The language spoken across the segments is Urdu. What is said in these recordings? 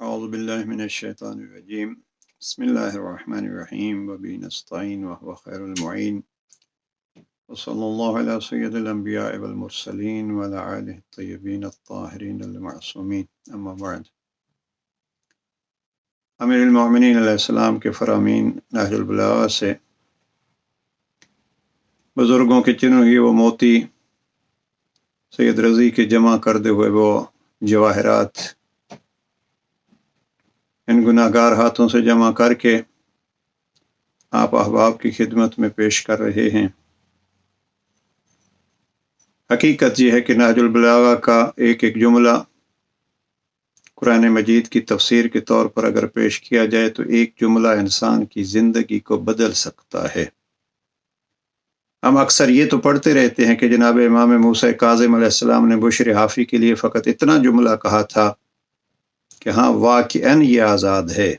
اعوذ باللہ من الشیطان الرجیم بسم اللہ الرحمن الرحیم وبہ نستعین وهو خیر المعین وصلی اللہ علی سید الانبیاء والمرسلین وعلی آلہ الطیبین الطاہرین المعصومین اما بعد۔ امیر المؤمنین علیہ السلام کے فرامین نہج البلاغہ سے بزرگوں کے چنے ہوئے وہ موتی سید رضی کے جمع کردے ہوئے وہ جواہرات ان گناہ گار ہاتھوں سے جمع کر کے آپ احباب کی خدمت میں پیش کر رہے ہیں۔ حقیقت یہ ہے کہ نہج البلاغہ کا ایک ایک جملہ قرآن مجید کی تفسیر کے طور پر اگر پیش کیا جائے تو ایک جملہ انسان کی زندگی کو بدل سکتا ہے۔ ہم اکثر یہ تو پڑھتے رہتے ہیں کہ جناب امام موسیٰ کاظم علیہ السلام نے بشر حافی کے لیے فقط اتنا جملہ کہا تھا کہ ہاں واقعاً یہ آزاد ہے،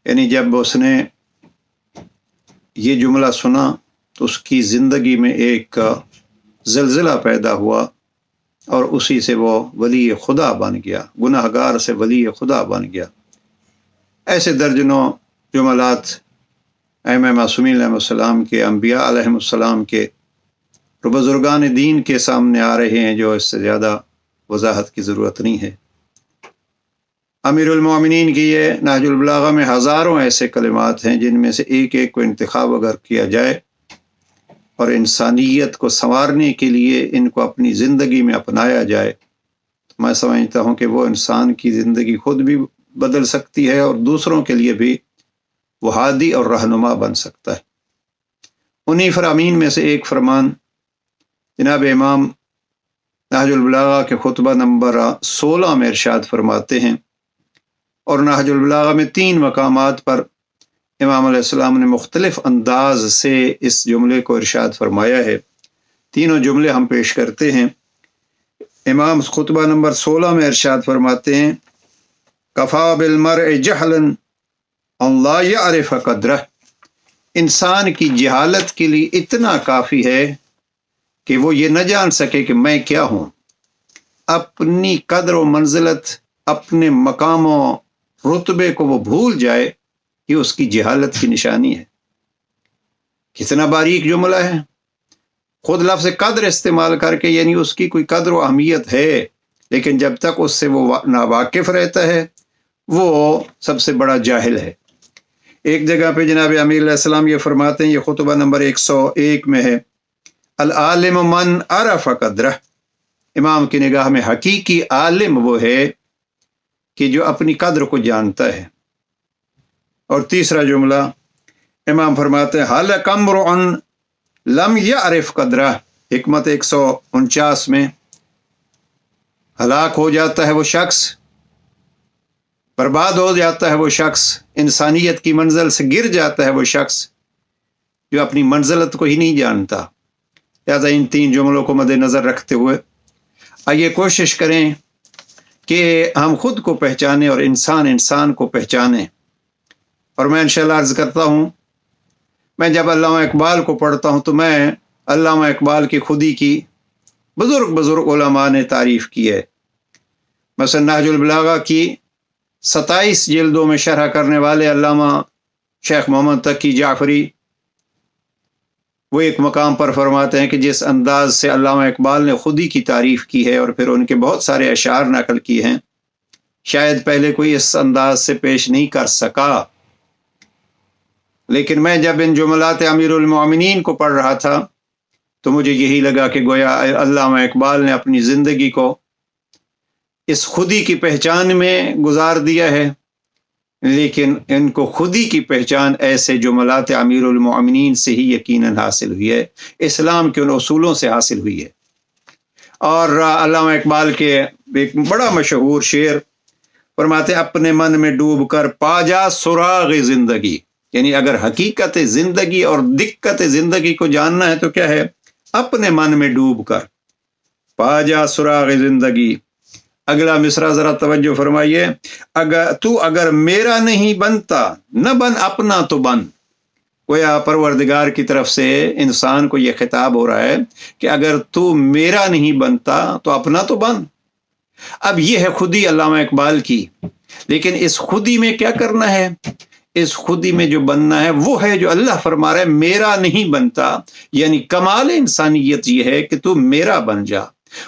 یعنی جب اس نے یہ جملہ سنا تو اس کی زندگی میں ایک زلزلہ پیدا ہوا اور اسی سے وہ ولی خدا بن گیا، گناہ گار سے ولی خدا بن گیا۔ ایسے درجنوں جملات ائمہ معصومین علیہ السلام کے، انبیاء علیہ السلام کے اور بزرگان دین کے سامنے آ رہے ہیں جو اس سے زیادہ وضاحت کی ضرورت نہیں ہے۔ امیر المومنین کی یہ نہج البلاغہ میں ہزاروں ایسے کلمات ہیں جن میں سے ایک ایک کو انتخاب اگر کیا جائے اور انسانیت کو سنوارنے کے لیے ان کو اپنی زندگی میں اپنایا جائے تو میں سمجھتا ہوں کہ وہ انسان کی زندگی خود بھی بدل سکتی ہے اور دوسروں کے لیے بھی وہ ہادی اور رہنما بن سکتا ہے۔ انہی فرامین میں سے ایک فرمان جناب امام نہج البلاغہ کے خطبہ نمبر 16 میں ارشاد فرماتے ہیں، اور نہج البلاغہ میں 3 مقامات پر امام علیہ السلام نے مختلف انداز سے اس جملے کو ارشاد فرمایا ہے۔ تینوں جملے ہم پیش کرتے ہیں۔ امام خطبہ نمبر 16 میں ارشاد فرماتے ہیں، کفا بالمرء جہلا ان لا یعرف قدرہ، انسان کی جہالت کے لیے اتنا کافی ہے کہ وہ یہ نہ جان سکے کہ میں کیا ہوں، اپنی قدر و منزلت، اپنے مقام و رتبے کو وہ بھول جائے، یہ اس کی جہالت کی نشانی ہے۔ کتنا باریک جملہ ہے، خود لفظ قدر استعمال کر کے، یعنی اس کی کوئی قدر و اہمیت ہے لیکن جب تک اس سے وہ ناواقف رہتا ہے وہ سب سے بڑا جاہل ہے۔ ایک جگہ پہ جناب امیر علیہ السلام یہ فرماتے ہیں، یہ خطبہ نمبر 101 میں ہے، العالم من عرف قدرہ، امام کی نگاہ میں حقیقی عالم وہ ہے کہ جو اپنی قدر کو جانتا ہے۔ اور تیسرا جملہ امام فرماتے ہیں، ہلک امرؤ لم یعرف قدرہ، حکمت 149 میں، ہلاک ہو جاتا ہے وہ شخص، برباد ہو جاتا ہے وہ شخص، انسانیت کی منزل سے گر جاتا ہے وہ شخص جو اپنی منزلت کو ہی نہیں جانتا۔ لہذا ان 3 جملوں کو مد نظر رکھتے ہوئے آئیے کوشش کریں کہ ہم خود کو پہچانیں اور انسان کو پہچانیں۔ اور میں انشاءاللہ عرض کرتا ہوں، میں جب علامہ اقبال کو پڑھتا ہوں تو میں علامہ اقبال کی خودی کی بزرگ علماء نے تعریف کی ہے۔ مثلا نہج البلاغہ کی 27 جلدوں میں شرح کرنے والے علامہ شیخ محمد تقی جعفری، وہ ایک مقام پر فرماتے ہیں کہ جس انداز سے علامہ اقبال نے خودی کی تعریف کی ہے اور پھر ان کے بہت سارے اشعار نقل کیے ہیں، شاید پہلے کوئی اس انداز سے پیش نہیں کر سکا۔ لیکن میں جب ان جملات امیر المؤمنین کو پڑھ رہا تھا تو مجھے یہی لگا کہ گویا علامہ اقبال نے اپنی زندگی کو اس خودی کی پہچان میں گزار دیا ہے، لیکن ان کو خودی کی پہچان ایسے جملات امیر المؤمنین سے ہی یقیناً حاصل ہوئی ہے، اسلام کے ان اصولوں سے حاصل ہوئی ہے۔ اور علامہ اقبال کے ایک بڑا مشہور شعر فرماتے ہیں، اپنے من میں ڈوب کر پا جا سراغ زندگی، یعنی اگر حقیقت زندگی اور دقت زندگی کو جاننا ہے تو کیا ہے، اپنے من میں ڈوب کر پا جا سراغ زندگی۔ اگلا مصرع ذرا توجہ فرمائیے، اگر میرا نہیں بنتا نہ بن اپنا تو بن، گویا پروردگار کی طرف سے انسان کو یہ خطاب ہو رہا ہے کہ اگر تو میرا نہیں بنتا تو اپنا تو بن۔ اب یہ ہے خودی علامہ اقبال کی، لیکن اس خودی میں کیا کرنا ہے؟ اس خودی میں جو بننا ہے وہ ہے جو اللہ فرما رہا ہے میرا نہیں بنتا، یعنی کمال انسانیت یہ ہے کہ تو میرا بن جا۔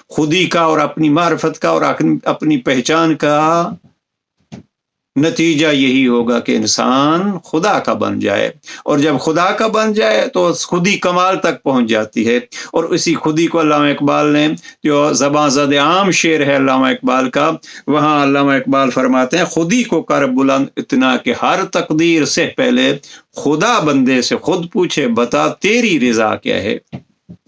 خودی کا اور اپنی معرفت کا اور اپنی پہچان کا نتیجہ یہی ہوگا کہ انسان خدا کا بن جائے، اور جب خدا کا بن جائے تو خودی کمال تک پہنچ جاتی ہے۔ اور اسی خودی کو علامہ اقبال نے، جو زباں زد عام شعر ہے علامہ اقبال کا، وہاں علامہ اقبال فرماتے ہیں خودی کو کر بلند اتنا کہ ہر تقدیر سے پہلے خدا بندے سے خود پوچھے بتا تیری رضا کیا ہے۔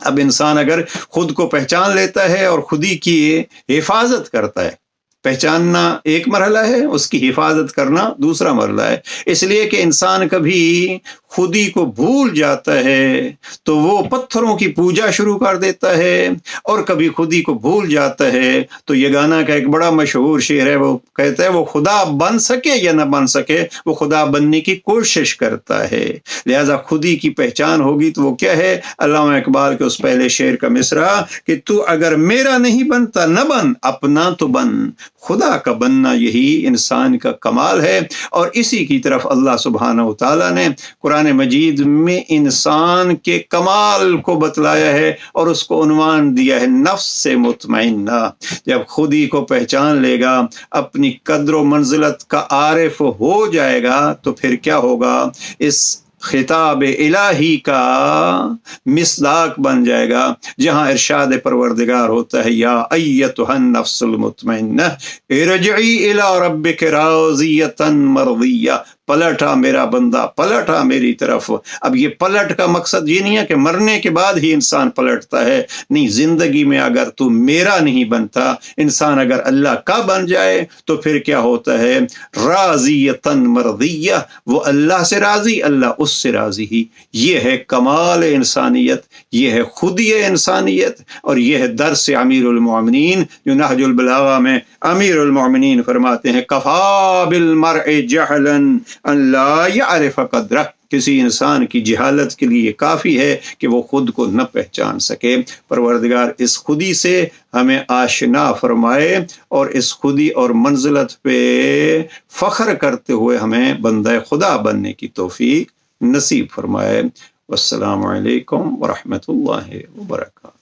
اب انسان اگر خود کو پہچان لیتا ہے اور خودی کی حفاظت کرتا ہے، پہچاننا ایک مرحلہ ہے، اس کی حفاظت کرنا دوسرا مرحلہ ہے۔ اس لیے کہ انسان کبھی خودی کو بھول جاتا ہے تو وہ پتھروں کی پوجا شروع کر دیتا ہے، اور کبھی خودی کو بھول جاتا ہے تو یگانہ کا ایک بڑا مشہور شعر ہے، وہ کہتا ہے وہ خدا بن سکے یا نہ بن سکے، وہ خدا بننے کی کوشش کرتا ہے۔ لہذا خودی کی پہچان ہوگی تو وہ کیا ہے؟ علامہ اقبال کے اس پہلے شعر کا مصرع کہ تو اگر میرا نہیں بنتا نہ بن، اپنا تو بن۔ خدا کا بننا یہی انسان کا کمال ہے، اور اسی کی طرف اللہ سبحانہ و تعالیٰ نے قرآن مجید میں انسان کے کمال کو بتلایا ہے، اور اس کو عنوان دیا ہے نفس سے مطمئنہ۔ جب خودی کو پہچان لے گا، اپنی قدر و منزلت کا عارف ہو جائے گا، تو پھر کیا ہوگا؟ اس خطاب الہی کا مصداق بن جائے گا، جہاں ارشاد پروردگار ہوتا ہے یا ایتھا النفس المطمئنہ ارجعی الی ربک راضیۃ مرضیہ، پلٹا میرا بندہ، پلٹا میری طرف۔ اب یہ پلٹ کا مقصد یہ نہیں ہے کہ مرنے کے بعد ہی انسان پلٹتا ہے، نہیں، زندگی میں اگر تو میرا نہیں بنتا، انسان اگر اللہ کا بن جائے تو پھر کیا ہوتا ہے؟ راضیۃ مرضیہ، وہ اللہ سے راضی، اللہ اس سے راضی ہی۔ یہ ہے کمال انسانیت، یہ ہے خودی انسانیت، اور یہ ہے درس امیر المومنین، جو نہج البلاغہ میں امیر المومنین فرماتے ہیں کفا بالمرء جہلا ان لا یعرف قدرہ، کسی انسان کی جہالت کے لیے کافی ہے کہ وہ خود کو نہ پہچان سکے۔ پروردگار اس خودی سے ہمیں آشنا فرمائے، اور اس خودی اور منزلت پہ فخر کرتے ہوئے ہمیں بندہ خدا بننے کی توفیق نصیب فرمائے۔ والسلام علیکم ورحمۃ اللہ وبرکاتہ۔